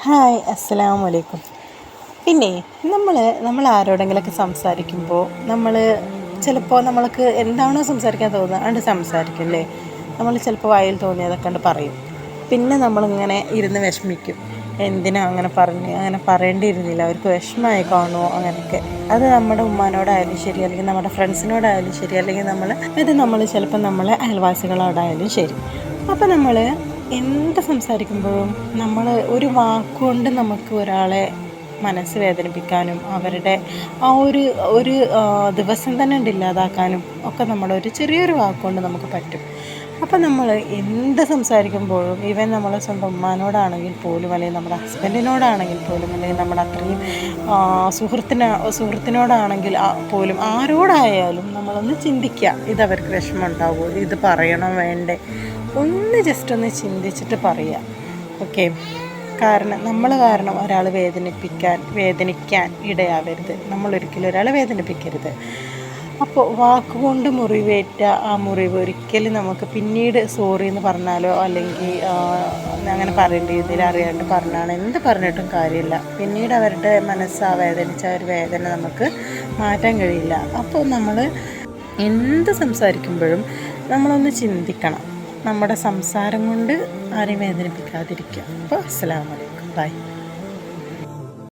Hi, അസ്സലാമു അലൈക്കും. പിന്നെ നമ്മൾ ആരോടെങ്കിലൊക്കെ സംസാരിക്കുമ്പോൾ ചിലപ്പോൾ നമ്മൾക്ക് എന്താണോ സംസാരിക്കാൻ തോന്നുന്നത് അത് സംസാരിക്കില്ലേ. നമ്മൾ ചിലപ്പോൾ വായിൽ തോന്നിയതൊക്കെ കണ്ട് പറയും. പിന്നെ നമ്മളിങ്ങനെ ഇരുന്ന് വിഷമിക്കും, എന്തിനാ അങ്ങനെ പറയേണ്ടിയിരുന്നില്ല, അവർക്ക് വിഷമമായി കാണുമോ അങ്ങനെയൊക്കെ. അത് നമ്മുടെ ഉമ്മാനോടായാലും ശരി, അല്ലെങ്കിൽ നമ്മുടെ ഫ്രണ്ട്സിനോടായാലും ശരി, അല്ലെങ്കിൽ നമ്മൾ ചിലപ്പോൾ നമ്മളെ അയൽവാസികളോടായാലും ശരി. അപ്പോൾ നമ്മൾ എന്ത് സംസാരിക്കുമ്പോഴും നമ്മൾ ഒരു വാക്കുകൊണ്ട് നമുക്ക് ഒരാളെ മനസ്സ് വേദനിപ്പിക്കാനും അവരുടെ ആ ഒരു ദിവസം തന്നെ ഇല്ലാതാക്കാനും ഒക്കെ നമ്മുടെ ഒരു ചെറിയൊരു വാക്കുകൊണ്ട് നമുക്ക് പറ്റും. അപ്പോൾ നമ്മൾ എന്ത് സംസാരിക്കുമ്പോഴും ഈവൻ നമ്മളെ സ്വന്തം ഉമ്മാനോടാണെങ്കിൽ പോലും, അല്ലെങ്കിൽ നമ്മുടെ ഹസ്ബൻഡിനോടാണെങ്കിൽ പോലും, അല്ലെങ്കിൽ നമ്മുടെ അത്രയും സുഹൃത്തിനോടാണെങ്കിൽ പോലും, ആരോടായാലും നമ്മളൊന്ന് ചിന്തിക്കുക, ഇതവർക്ക് വിഷമം ഉണ്ടാവുമോ, ഇത് പറയണോ വേണ്ടേ, ജസ്റ്റ് ഒന്ന് ചിന്തിച്ചിട്ട് പറയുക. ഓക്കെ. കാരണം ഒരാൾ വേദനിക്കാൻ ഇടയാവരുത്. നമ്മളൊരിക്കലും ഒരാളെ വേദനിപ്പിക്കരുത്. അപ്പോൾ വാക്കുകൊണ്ട് മുറിവേറ്റ ആ മുറിവ് ഒരിക്കലും നമുക്ക് പിന്നീട് സോറി എന്ന് പറഞ്ഞാലോ, അല്ലെങ്കിൽ അങ്ങനെ പറയേണ്ട രീതിയിൽ അറിയാണ്ട് പറഞ്ഞാണ് എന്ത് പറഞ്ഞിട്ടും കാര്യമില്ല. പിന്നീട് അവരുടെ മനസ്സ് വേദനിച്ച ഒരു വേദന നമുക്ക് മാറ്റാൻ കഴിയില്ല. അപ്പോൾ നമ്മൾ എന്ത് സംസാരിക്കുമ്പോഴും നമ്മളൊന്ന് ചിന്തിക്കണം, നമ്മുടെ സംസാരം കൊണ്ട് ആരെയും വേദനിപ്പിക്കാതിരിക്കുക. അപ്പോൾ അസ്സലാമു അലൈക്കും, ബൈ.